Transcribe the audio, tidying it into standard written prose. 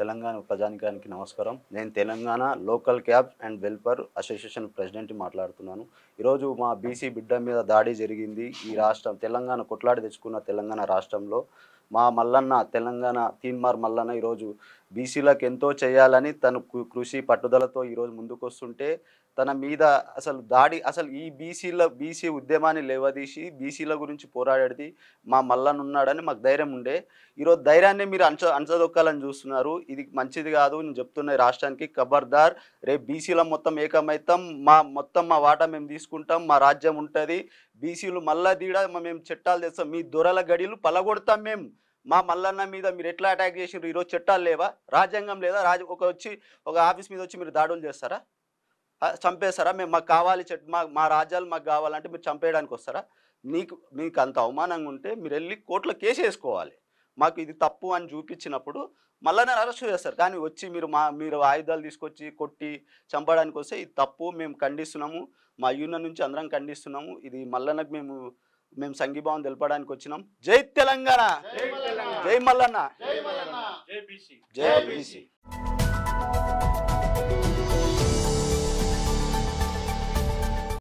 తెలంగాణ ప్రజానికానికి నమస్కారం. నేను Telangana local cab and welfare association ప్రెసిడెంట్ని మాట్లాడుతున్నాను. ఈరోజు మా బీసీ బిడ్డ మీద దాడి జరిగింది. ఈ రాష్ట్రం తెలంగాణ కొట్లాడి తెచ్చుకున్న తెలంగాణ రాష్ట్రంలో మా మల్లన్న తెలంగాణ తీన్మార్ మల్లన్న ఈరోజు బీసీలకు ఎంతో చేయాలని తను కృషి పట్టుదలతో ఈరోజు ముందుకొస్తుంటే తన మీద అసలు దాడి అసలు ఈ బీసీ ఉద్యమాన్ని లేవదీసి బీసీల గురించి పోరాడేది మా మల్లన్న ఉన్నాడని మాకు ధైర్యం ఉండే. ఈరోజు ధైర్యాన్ని మీరు అంచదొక్కాలని చూస్తున్నారు. ఇది మంచిది కాదు. నేను చెప్తున్న రాష్ట్రానికి ఖబర్దార్. రేపు బీసీల మొత్తం ఏకమైతాం. మా వాటా మేము తీసుకుంటాం. మా రాజ్యం ఉంటుంది. బీసీలు మళ్ళా మేము చట్టాలు తెస్తాం. మీ దొరల గడిలు పలగొడతాం. మేము మా మల్లన్న మీద మీరు ఎట్లా అటాక్ చేసినారు? ఈరోజు చట్టాలు లేవా? రాజ్యాంగం లేదా? ఒక ఆఫీస్ మీద వచ్చి మీరు దాడులు చేస్తారా? చంపేస్తారా? మాకు కావాలి మా రాజ్యాలు మాకు కావాలంటే మీరు చంపేయడానికి వస్తారా? మీకు అంత అవమానంగా ఉంటే మీరు వెళ్ళి కోర్టులో కేసు వేసుకోవాలి. మాకు ఇది తప్పు అని చూపించినప్పుడు మళ్ళీ అరెస్ట్ చేస్తారు. కానీ వచ్చి మీరు ఆయుధాలు తీసుకొచ్చి కొట్టి చంపడానికి వస్తే ఇది తప్పు. మేము ఖండిస్తున్నాము. మా యూనియన్ నుంచి అందరం ఖండిస్తున్నాము. ఇది మల్లన్నకు మేము సంఘీభావం తెలపడానికి వచ్చినాం. జై తెలంగాణ, జై మల్లన్న, జై బీసీ.